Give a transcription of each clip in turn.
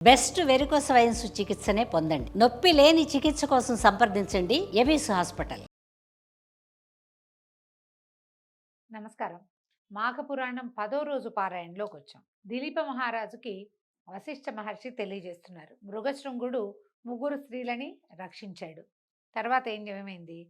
Best varicose veins చికిత్సనే పొందండి. నొప్పి లేని చికిత్స కోసం సంప్రదించండి ఎవిస్ హాస్పిటల్. నమస్కారం. మాఘపురాణం 10వ రోజు పారాయణలోకి వచ్చాం. దిలీప మహారాజుకి వశిష్ఠ మహర్షి తెలియజేస్తున్నారు. మృగశృంగుడు ముగ్గురు స్త్రీలని రక్షించాడు. తర్వాత ఏమైంది?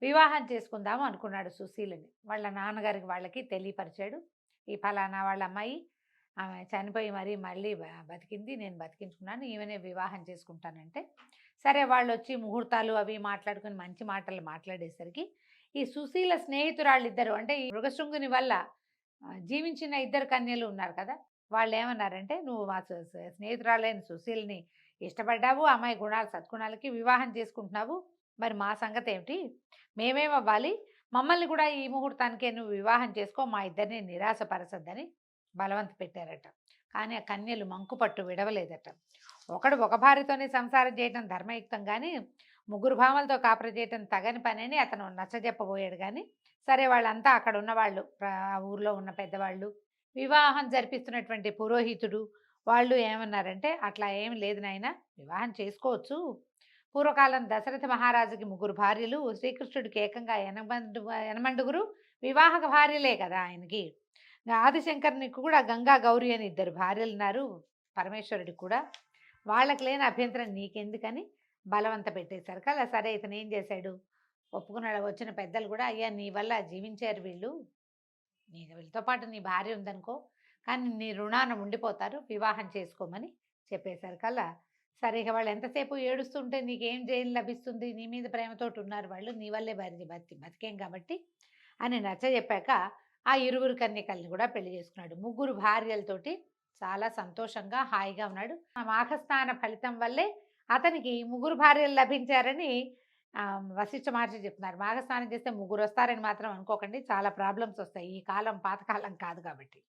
వివాహం చేసుకుందాము అనుకున్నాడు సుశీలని. వాళ్ళ నాన్నగారికి వాళ్ళకి తెలియపరిచాడు. ఈ ఫలానా వాళ్ళ అమ్మాయి ఆమె చనిపోయి మళ్ళీ బతికింది, నేను బతికించుకున్నాను, ఈమెనే వివాహం చేసుకుంటానంటే సరే వాళ్ళు వచ్చి ముహూర్తాలు అవి మాట్లాడుకుని మంచి మాటలు మాట్లాడేసరికి ఈ సుశీల స్నేహితురాళ్ళిద్దరు, అంటే ఈ మృగశృంగుని వల్ల జీవించిన ఇద్దరు కన్యలు ఉన్నారు కదా, వాళ్ళు ఏమన్నారంటే, నువ్వు మా స్నేహితురాలైన సుశీల్ని ఇష్టపడ్డావు, అమ్మాయి గుణాలు సద్గుణాలకి వివాహం చేసుకుంటున్నావు, మరి మా సంగతి ఏమిటి, మేమేమవ్వాలి, మమ్మల్ని కూడా ఈ ముహూర్తానికే నువ్వు వివాహం చేసుకో, మా ఇద్దరిని నిరాశపరచద్దని బలవంత పెట్టారట. కానీ ఆ కన్యలు మంకుపట్టు విడవలేదట. ఒకడు ఒక భార్యతోనే సంసారం చేయటం ధర్మయుక్తం, కానీ ముగ్గురు భామలతో కాపురం చేయటం తగని పని అని అతను నచ్చజెప్పబోయాడు. కానీ సరే, వాళ్ళంతా అక్కడ ఉన్నవాళ్ళు, ఆ ఊర్లో ఉన్న పెద్దవాళ్ళు, వివాహం జరిపిస్తున్నటువంటి పురోహితుడు, వాళ్ళు ఏమన్నారంటే, అట్లా ఏమి లేదు నాయన, వివాహం చేసుకోవచ్చు. పూర్వకాలం దశరథ మహారాజుకి ముగ్గురు భార్యలు, శ్రీకృష్ణుడికి ఏకంగా ఎనమండుగురు వివాహక భార్యలే కదా ఆయనకి. ఆదిశంకరునికి కూడా గంగా గౌరీ అని ఇద్దరు భార్యలు ఉన్నారు, పరమేశ్వరుడికి కూడా. వాళ్ళకి లేని అభ్యంతరం నీకెందుకని బలవంత పెట్టేశారు కదా. సరే, ఇతను ఏం చేశాడు, ఒప్పుకున్నాడు. వచ్చిన పెద్దలు కూడా, అయ్యా నీ వల్ల జీవించారు వీళ్ళు, వీళ్ళతో పాటు నీ భార్య ఉందనుకో, కానీ నీ రుణాన ఉండిపోతారు, వివాహం చేసుకోమని చెప్పేశారు కల్లా. సరే, ఇక వాళ్ళు ఎంతసేపు ఏడుస్తుంటే నీకేం జైలు లభిస్తుంది, నీ మీద ప్రేమతోటి ఉన్నారు వాళ్ళు, నీ వల్లే బతికేం కాబట్టి అని నచ్చ చెప్పాక ఆ ఇరువురు కన్యకల్ని కూడా పెళ్లి చేసుకున్నాడు. ముగ్గురు భార్యలతోటి చాలా సంతోషంగా హాయిగా ఉన్నాడు. ఆ మాఘస్నాన ఫలితం వల్లే అతనికి ముగ్గురు భార్యలు లభించారని వశిష్ఠ మహర్షి చెప్తున్నారు. మాఘస్నానం చేస్తే ముగ్గురు వస్తారని మాత్రం అనుకోకండి, చాలా ప్రాబ్లమ్స్ వస్తాయి, ఈ కాలం పాతకాలం కాదు కాబట్టి.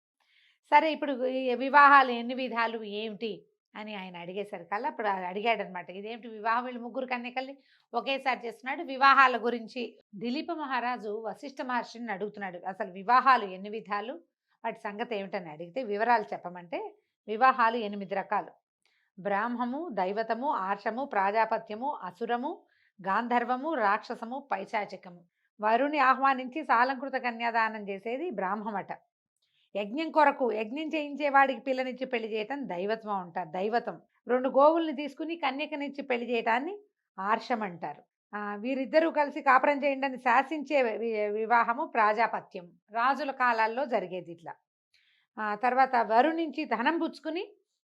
సరే, ఇప్పుడు ఈ వివాహాలు ఎన్ని విధాలు ఏమిటి అని ఆయన అడిగేసరికల్లా అప్పుడు అడిగాడనమాట, ఇదేమిటి వివాహం, వీళ్ళు ముగ్గురు కన్యకల్ని ఒకేసారి చేస్తున్నాడు. వివాహాల గురించి దిలీప మహారాజు వశిష్ఠ మహర్షిని అడుగుతున్నాడు, అసలు వివాహాలు ఎన్ని విధాలు, వాటి సంగతి ఏమిటని అడిగితే వివరాలు చెప్పమంటే, వివాహాలు 8 రకాలు: బ్రాహ్మము, దైవతము, ఆర్షము, ప్రాజాపత్యము, అసురము, గాంధర్వము, రాక్షసము, పైశాచికము. వరుని ఆహ్వానించి సాలంకృత కన్యాదానం చేసేది బ్రాహ్మమట. యజ్ఞం కొరకు యజ్ఞం చేయించేవాడికి పిల్లనిచ్చి పెళ్లి చేయటం దైవత్వం అంటారు, దైవతం. 2 గోవుల్ని తీసుకుని కన్యకనిచ్చి పెళ్లి చేయటాన్ని ఆర్షం అంటారు. వీరిద్దరూ కలిసి కాపురం చేయండి అని శాసించే వివాహము ప్రాజాపత్యం, రాజుల కాలాల్లో జరిగేది ఇట్లా. తర్వాత వరుణించి ధనం పుచ్చుకుని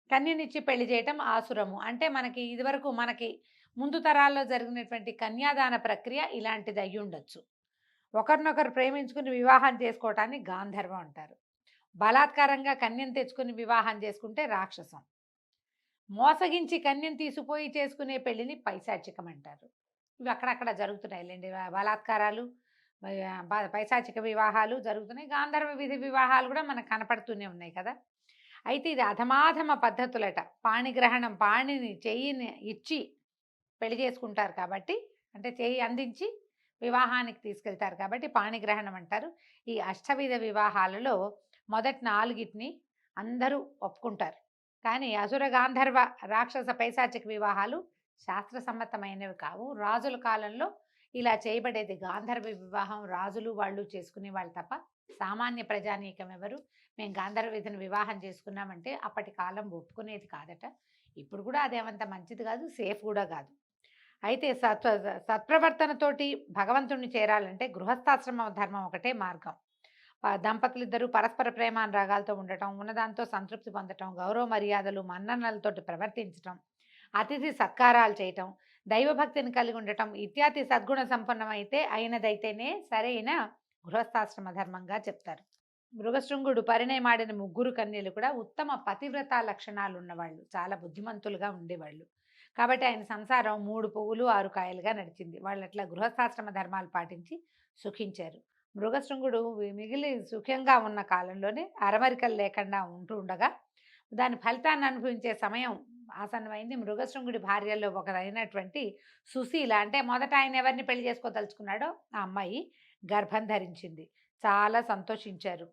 కన్యనిచ్చి పెళ్లి చేయటం ఆసురము. అంటే మనకి ఇదివరకు మనకి ముందు తరాల్లో జరిగినటువంటి కన్యాదాన ప్రక్రియ ఇలాంటిది అయ్యి ఉండొచ్చు. ఒకరినొకరు ప్రేమించుకుని వివాహం చేసుకోవటాన్ని గాంధర్వం అంటారు. బలాత్కారంగా కన్యను తెచ్చుకుని వివాహం చేసుకుంటే రాక్షసం. మోసగించి కన్యను తీసుకుపోయి చేసుకునే పెళ్లిని పైశాచికం అంటారు. ఇవి అక్కడక్కడ జరుగుతున్నాయిలేండి, బలాత్కారాలు, పైశాచిక వివాహాలు జరుగుతున్నాయి. గాంధర్వ విధి వివాహాలు కూడా మనకు కనపడుతూనే ఉన్నాయి కదా. అయితే ఇది అధమాధమ పద్ధతులట. పాణిగ్రహణం, పాణిని చెయ్యిని ఇచ్చి పెళ్లి చేసుకుంటారు కాబట్టి, అంటే చెయ్యి అందించి వివాహానికి తీసుకెళ్తారు కాబట్టి పాణిగ్రహణం అంటారు. ఈ అష్టవిధ వివాహాలలో మొదటి 4ని అందరూ ఒప్పుకుంటారు, కానీ అసుర, గాంధర్వ, రాక్షస, పైశాచిక వివాహాలు శాస్త్రసమ్మతమైనవి కావు. రాజుల కాలంలో ఇలా చేయబడేది గాంధర్వ వివాహం, రాజులు వాళ్ళు చేసుకునే వాళ్ళు తప్ప సామాన్య ప్రజానీకం ఎవరు మేము గాంధర్వ విధిని వివాహం చేసుకున్నామంటే అప్పటి కాలం ఒప్పుకునేది కాదట. ఇప్పుడు కూడా అదేమంత మంచిది కాదు, సేఫ్ కూడా కాదు. అయితే సత్ప్రవర్తనతోటి భగవంతుణ్ణి చేరాలంటే గృహస్థాశ్రమ ధర్మం ఒకటే మార్గం. దంపతులిద్దరూ పరస్పర ప్రేమానురాగాలతో ఉండటం, ఉన్నదాంతో సంతృప్తి పొందటం, గౌరవ మర్యాదలు మన్ననలతోటి ప్రవర్తించటం, అతిథి సత్కారాలు చేయటం, దైవభక్తిని కలిగి ఉండటం ఇత్యాది సద్గుణ సంపన్నమైతే అయినదైతేనే సరైన గృహస్థాశ్రమ ధర్మంగా చెప్తారు. మృగశృంగుడు పరిణయమాడిన ముగ్గురు కన్యలు కూడా ఉత్తమ పతివ్రత లక్షణాలు ఉన్నవాళ్ళు, చాలా బుద్ధిమంతులుగా ఉండేవాళ్ళు. కాబట్టి ఆయన సంసారం 3 పువ్వులు 6 కాయలుగా నడిచింది. వాళ్ళు అట్లా గృహస్థాశ్రమ ధర్మాలు పాటించి సుఖించారు. మృగశృంగుడు మిగిలి సుఖంగా ఉన్న కాలంలోనే అరమరికలు లేకుండా ఉంటూ ఉండగా దాని ఫలితాన్ని అనుభవించే సమయం ఆసన్నమైంది. మృగశృంగుడి భార్యల్లో ఒకరైనటువంటి సుశీల, అంటే మొదట ఆయన ఎవరిని పెళ్లి చేసుకోదలుచుకున్నాడో ఆ అమ్మాయి గర్భం ధరించింది. చాలా సంతోషించారు.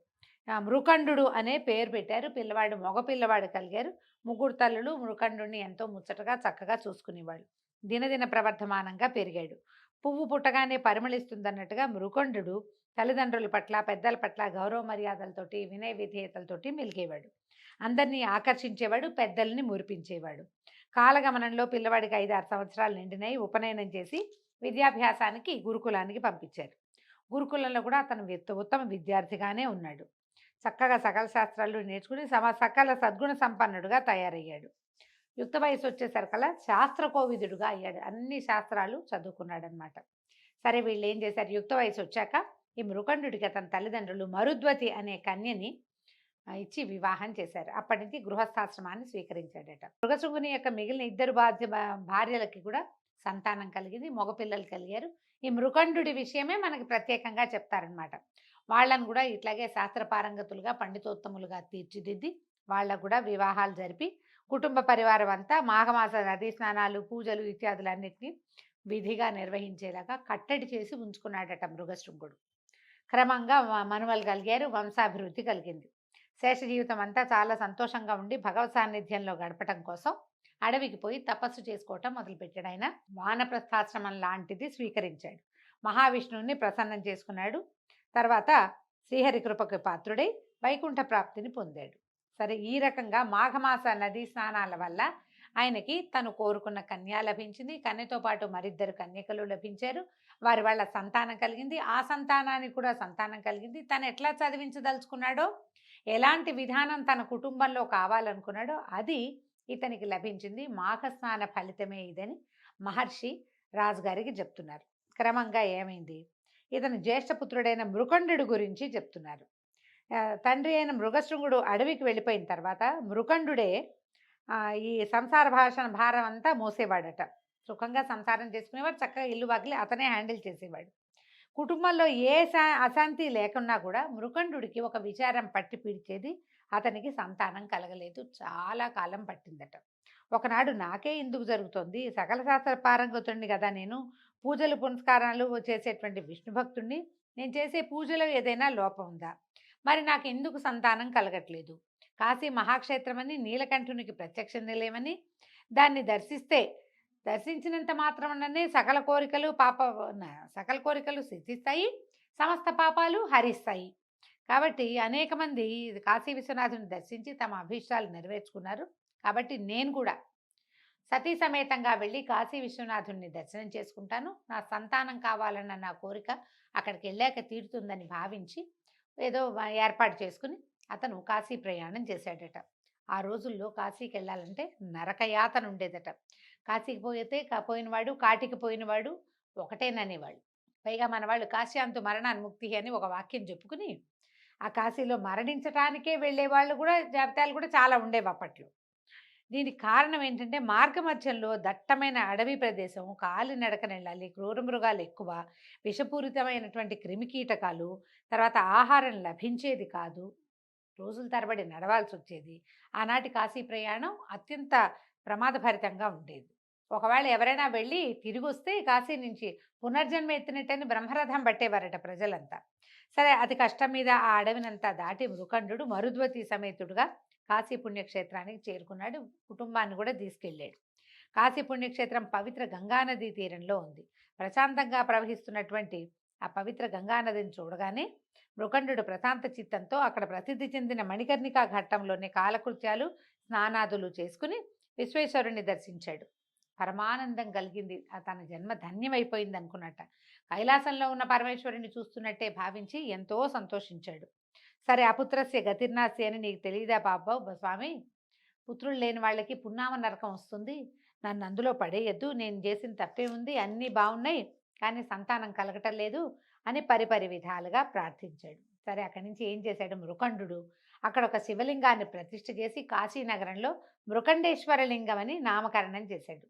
మృకండు అనే పేరు పెట్టారు. పిల్లవాడు మగ పిల్లవాడు కలిగారు. ముగ్గురు తల్లులు మృకండుని ఎంతో ముచ్చటగా చక్కగా చూసుకునేవాళ్ళు. దినదిన ప్రవర్ధమానంగా పెరిగాడు. పువ్వు పుట్టగానే పరిమళిస్తుందన్నట్టుగా మృకండు తల్లిదండ్రుల పట్ల, పెద్దల పట్ల గౌరవ మర్యాదలతోటి, వినయ విధేయతలతోటి మెలిగేవాడు. అందరినీ ఆకర్షించేవాడు, పెద్దల్ని మురిపించేవాడు. కాలగమనంలో పిల్లవాడికి 5, 6 సంవత్సరాలు నిండినాయి. ఉపనయనం చేసి విద్యాభ్యాసానికి గురుకులానికి పంపించారు. గురుకులంలో కూడా అతను ఉత్తమ విద్యార్థిగానే ఉన్నాడు. చక్కగా సకల శాస్త్రాలు నేర్చుకుని సకల సద్గుణ సంపన్నుడుగా తయారయ్యాడు. యుక్త వయసు వచ్చేసరికల్లా శాస్త్రకోవిదుడుగా అయ్యాడు. అన్ని శాస్త్రాలు చదువుకున్నాడనమాట. సరే వీళ్ళు ఏం చేశారు, యుక్త వయసు వచ్చాక ఈ మృకండుడికి అతని తల్లిదండ్రులు మరుద్వతి అనే కన్యని ఇచ్చి వివాహం చేశారు. అప్పటి నుంచి గృహస్థాశ్రమాన్ని స్వీకరించాడట. మృగశృంగుని యొక్క మిగిలిన ఇద్దరు భార్యలకి కూడా సంతానం కలిగింది, మగపిల్లలు కలిగారు. ఈ మృకండుడి విషయమే మనకి ప్రత్యేకంగా చెప్తారనమాట. వాళ్ళను కూడా ఇట్లాగే శాస్త్రపారంగతులుగా, పండితోత్తములుగా తీర్చిదిద్ది వాళ్ళకు కూడా వివాహాలు జరిపి కుటుంబ పరివారం అంతా మాఘమాస నదీ స్నానాలు, పూజలు ఇత్యాదులన్నింటినీ విధిగా నిర్వహించేలాగా కట్టడి చేసి ఉంచుకున్నాడట మృగశృంగుడు. క్రమంగా మనుమలు కలిగారు, వంశాభివృద్ధి కలిగింది. శేష జీవితం అంతా చాలా సంతోషంగా ఉండి భగవత్ సాన్నిధ్యంలో గడపటం కోసం అడవికి పోయి తపస్సు చేసుకోవటం మొదలుపెట్టాడు. ఆయన వానప్రస్థాశ్రమం లాంటిది స్వీకరించాడు. మహావిష్ణువుని ప్రసన్నం చేసుకున్నాడు. తర్వాత శ్రీహరి కృపకు పాత్రుడై వైకుంఠ ప్రాప్తిని పొందాడు. సరే, ఈ రకంగా మాఘమాస నదీ స్నానాల వల్ల ఆయనకి తను కోరుకున్న కన్య లభించింది. కన్యతో పాటు మరిద్దరు కన్యకలు లభించారు. వారి వాళ్ళ సంతానం కలిగింది. ఆ సంతానానికి కూడా సంతానం కలిగింది. తను ఎట్లా చదివించదలుచుకున్నాడో, ఎలాంటి విధానం తన కుటుంబంలో కావాలనుకున్నాడో అది ఇతనికి లభించింది. మాఘస్నాన ఫలితమే ఇదని మహర్షి రాజుగారికి చెప్తున్నారు. క్రమంగా ఏమైంది, ఇతను జ్యేష్ఠపుత్రుడైన మృకండు గురించి చెప్తున్నారు. తండ్రి అయిన మృగశృంగుడు అడవికి వెళ్ళిపోయిన తర్వాత మృకండుడే ఈ సంసార భారం అంతా మోసేవాడట. సుఖంగా సంసారం చేసుకునేవాడు, చక్కగా ఇల్లు వాకిలి అతనే హ్యాండిల్ చేసేవాడు. కుటుంబంలో ఏ అశాంతి లేకున్నా కూడా మృకండుడికి ఒక విచారం పట్టి పీడిచేది. అతనికి సంతానం కలగలేదు. చాలా కాలం పట్టిందట. ఒకనాడు నాకే ఎందుకు జరుగుతుంది, సకల శాస్త్ర పారంగతుడిని కదా నేను, పూజలు పునస్కారాలు చేసేటువంటి విష్ణు భక్తుడిని, నేను చేసే పూజలో ఏదైనా లోపం ఉందా, మరి నాకు ఎందుకు సంతానం కలగట్లేదు, కాశీ మహాక్షేత్రమని నీలకంఠునికి ప్రత్యక్ష నిలయమని దాన్ని దర్శించినంత మాత్రమనే సకల కోరికలు సిద్ధిస్తాయి, సమస్త పాపాలు హరిస్తాయి. కాబట్టి అనేక మంది కాశీ విశ్వనాథుని దర్శించి తమ అభీష్టాలు నెరవేర్చుకున్నారు. కాబట్టి నేను కూడా సతీ సమేతంగా వెళ్ళి కాశీ విశ్వనాథుని దర్శనం చేసుకుంటాను. నా సంతానం కావాలన్న నా కోరిక అక్కడికి వెళ్ళాక తీరుతుందని భావించి ఏదో ఏర్పాటు చేసుకుని అతను కాశీ ప్రయాణం చేశాడట. ఆ రోజుల్లో కాశీకి వెళ్ళాలంటే నరకయాతన ఉండేదట. కాశీకి పోయినవాడు కాటికి పోయినవాడు ఒకటేననేవాళ్ళు. పైగా మన వాళ్ళు కాశ్యాంతు మరణాన్ముక్తి అని ఒక వాక్యం చెప్పుకుని ఆ కాశీలో మరణించటానికే వెళ్ళేవాళ్ళు కూడా జాబితాలు కూడా చాలా ఉండేవి అప్పట్లో. దీనికి కారణం ఏంటంటే మార్గమధ్యంలో దట్టమైన అడవి ప్రదేశం, కాలినడకన వెళ్ళాలి, క్రూర మృగాలు ఎక్కువ, విషపూరితమైనటువంటి క్రిమికీటకాలు, తర్వాత ఆహారం లభించేది కాదు, రోజుల తరబడి నడవాల్సి వచ్చేది. ఆనాటి కాశీ ప్రయాణం అత్యంత ప్రమాదభరితంగా ఉండేది. ఒకవేళ ఎవరైనా వెళ్ళి తిరిగి వస్తే కాశీ నుంచి పునర్జన్మ ఎత్తినట్టని బ్రహ్మరథం పట్టేవారట ప్రజలంతా. సరే, అతి కష్టం మీద ఆ అడవినంతా దాటి మృకండు మరుద్వతి సమేతుడుగా కాశీ పుణ్యక్షేత్రానికి చేరుకున్నాడు. కుటుంబాన్ని కూడా తీసుకెళ్ళాడు. కాశీ పుణ్యక్షేత్రం పవిత్ర గంగానదీ తీరంలో ఉంది. ప్రశాంతంగా ప్రవహిస్తున్నటువంటి ఆ పవిత్ర గంగానదిని చూడగానే మృకండు ప్రశాంత చిత్తంతో అక్కడ ప్రసిద్ధి చెందిన మణికర్ణికా ఘట్టంలోని కాలకృత్యాలు, స్నానాదులు చేసుకుని విశ్వేశ్వరుణ్ణి దర్శించాడు. పరమానందం కలిగింది. తన జన్మ ధన్యమైపోయింది అనుకున్నట్ట. కైలాసంలో ఉన్న పరమేశ్వరుని చూస్తున్నట్టే భావించి ఎంతో సంతోషించాడు. సరే, అపుత్రస్య గతిర్నాస్తి అని నీకు తెలియదా బాబా స్వామి, పుత్రులు లేని వాళ్ళకి పున్నామ నరకం వస్తుంది, నన్ను అందులో పడేయద్దు, నేను చేసిన తప్పే ఉంది, అన్నీ బాగున్నాయి కానీ సంతానం కలగటం లేదు అని పరిపరి విధాలుగా ప్రార్థించాడు. సరే, అక్కడి నుంచి ఏం చేశాడు మృకండు, అక్కడ ఒక శివలింగాన్ని ప్రతిష్ఠ చేసి కాశీనగరంలో మృకండేశ్వర లింగం అని నామకరణం చేశాడు.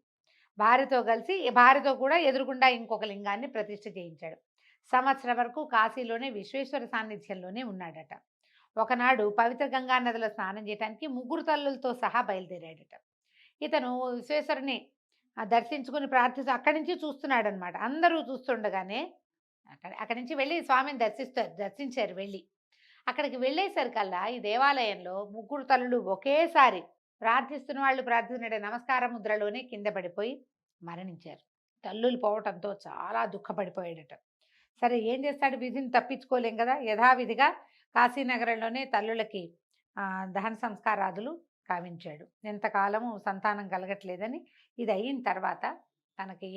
భార్యతో కూడా ఎదురుగుండా ఇంకొక లింగాన్ని ప్రతిష్ఠ చేయించాడు. సంవత్సరం వరకు కాశీలోనే విశ్వేశ్వర సాన్నిధ్యంలోనే ఉన్నాడట. ఒకనాడు పవిత్ర గంగా నదిలో స్నానం చేయడానికి 3 తల్లులతో సహా బయలుదేరాడట. ఇతను విశ్వేశ్వరుని దర్శించుకుని ప్రార్థిస్తూ అక్కడి నుంచి చూస్తున్నాడు అనమాట. అందరూ చూస్తుండగానే అక్కడి నుంచి వెళ్ళి స్వామిని దర్శించారు. వెళ్ళి అక్కడికి వెళ్ళేసరికల్లా ఈ దేవాలయంలో 3 తల్లులు ఒకేసారి ప్రార్థిస్తున్న వాళ్ళు ప్రార్థిస్తున్నట్టే నమస్కార ముద్రలోనే కింద పడిపోయి మరణించారు. తల్లులు పోవటంతో చాలా దుఃఖపడిపోయాడట. సరే ఏం చేస్తాడు, విధిని తప్పించుకోలేం కదా, యథావిధిగా కాశీనగరంలోనే తల్లులకి దహన సంస్కారాదులు కావించాడు. ఎంతకాలము సంతానం కలగట్లేదని ఇది అయిన తర్వాత తనకి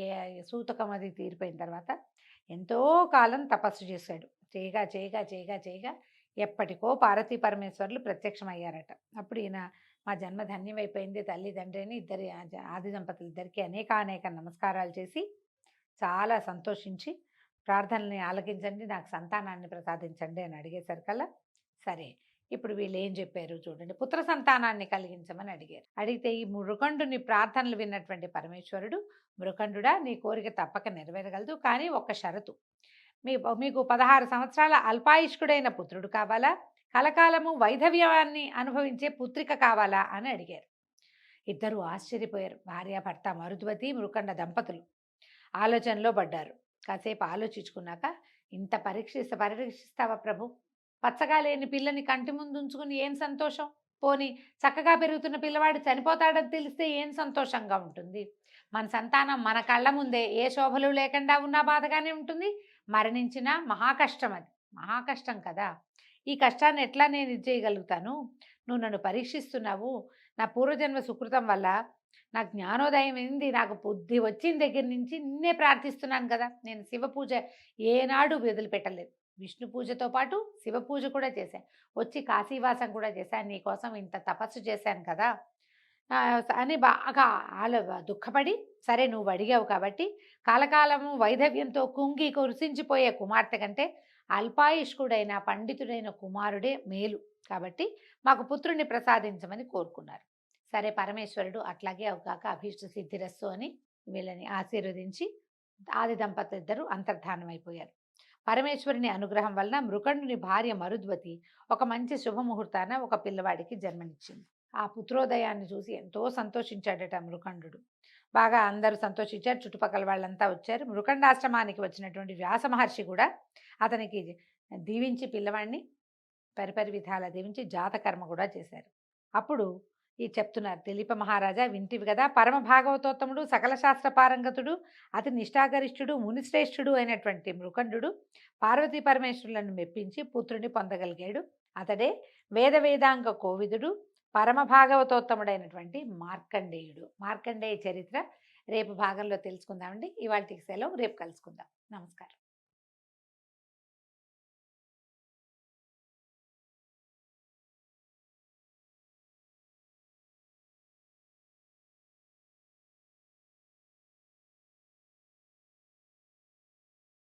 సూతకం అది తీరిపోయిన తర్వాత ఎంతో కాలం తపస్సు చేశాడు. చేయగా చేయగా చేయగా చేయగా ఎప్పటికో పార్వతీ పరమేశ్వరులు ప్రత్యక్షమయ్యారట. అప్పుడు ఈయన మా జన్మ ధన్యమైపోయింది తల్లి తండ్రి అని ఇద్దరి ఆది దంపతులు ఇద్దరికి అనేక నమస్కారాలు చేసి చాలా సంతోషించి ప్రార్థనల్ని ఆలకించండి, నాకు సంతానాన్ని ప్రసాదించండి అని అడిగేసరికల్లా సరే ఇప్పుడు వీళ్ళు ఏం చెప్పారు చూడండి. పుత్ర సంతానాన్ని కలిగించమని అడిగారు. అడిగితే ఈ మృకండుని ప్రార్థనలు విన్నటువంటి పరమేశ్వరుడు, మృకండుడా నీ కోరిక తప్పక నెరవేరగలదు, కానీ ఒక్క షరతు, మీకు 16 సంవత్సరాల అల్పాయుష్కుడైన పుత్రుడు కావాలా, కలకాలము వైధవ్యాన్ని అనుభవించే పుత్రిక కావాలా అని అడిగారు. ఇద్దరు ఆశ్చర్యపోయారు. భార్యాభర్త మరుద్వతి మృకండ దంపతులు ఆలోచనలో పడ్డారు. కాసేపు ఆలోచించుకున్నాక, ఇంత పరీక్షిస్తావా ప్రభు, పచ్చగా లేని పిల్లని కంటి ముందు ఉంచుకుని ఏం సంతోషం, పోని చక్కగా పెరుగుతున్న పిల్లవాడు చనిపోతాడని తెలిస్తే ఏం సంతోషంగా ఉంటుంది, మన సంతానం మన కళ్ళ ముందే ఏ శోభలు లేకుండా ఉన్నా బాధగానే ఉంటుంది, మరణించినా మహాకష్టం, అది మహాకష్టం కదా, ఈ కష్టాన్ని ఎట్లా నేను ఇది చేయగలుగుతాను, నువ్వు నన్ను పరీక్షిస్తున్నావు, నా పూర్వజన్మ సుకృతం వల్ల నాకు జ్ఞానోదయం అయింది, నాకు బుద్ధి వచ్చిన దగ్గర నుంచి నిన్నే ప్రార్థిస్తున్నాను కదా, నేను శివ పూజ ఏనాడు వదిలిపెట్టలేదు, విష్ణు పూజతో పాటు శివ పూజ కూడా చేశాను, వచ్చి కాశీవాసం కూడా చేశాను, నీకోసం ఇంత తపస్సు చేశాను కదా అని బాగా దుఃఖపడి, సరే నువ్వు అడిగావు కాబట్టి కాలకాలము వైధవ్యంతో కుంగి కురిసించిపోయే కుమార్తె కంటే అల్పాయుష్కుడైన పండితుడైన కుమారుడే మేలు, కాబట్టి మాకు పుత్రుని ప్రసాదించమని కోరుకున్నారు. సరే పరమేశ్వరుడు అట్లాగే అవకాక అభీష్ట సిద్ధిరస్సు అని వీళ్ళని ఆశీర్వదించి ఆది దంపతులు ఇద్దరు అంతర్ధానం అయిపోయారు. పరమేశ్వరుని అనుగ్రహం వలన మృకండుని భార్య మరుద్వతి ఒక మంచి శుభముహూర్తాన ఒక పిల్లవాడికి జన్మనిచ్చింది. ఆ పుత్రోదయాన్ని చూసి ఎంతో సంతోషించాడట మృకండు. బాగా అందరూ సంతోషించారు, చుట్టుపక్కల వాళ్ళంతా వచ్చారు. మృకండాశ్రమానికి వచ్చినటువంటి వ్యాస మహర్షి కూడా అతనికి దీవించి పిల్లవాడిని పరిపరి విధాల దీవించి జాతకర్మ కూడా చేశారు. అప్పుడు ఈ చెప్తున్నారు, దిలీప మహారాజా వింటివి కదా, పరమ భాగవతోత్తముడు సకల శాస్త్ర పారంగతుడు అతి నిష్ఠాగరిష్ఠుడు మునిశ్రేష్ఠుడు అయినటువంటి మృకండు పార్వతీ పరమేశ్వరులను మెప్పించి పుత్రుని పొందగలిగాడు. అతడే వేదాంగ కోవిదుడు పరమ భాగవతోత్తముడైనటువంటి మార్కండేయుడు. మార్కండేయ చరిత్ర రేపు భాగంలో తెలుసుకుందామండి. ఇవాళకి సెలవు, రేపు కలుసుకుందాం. నమస్కారం.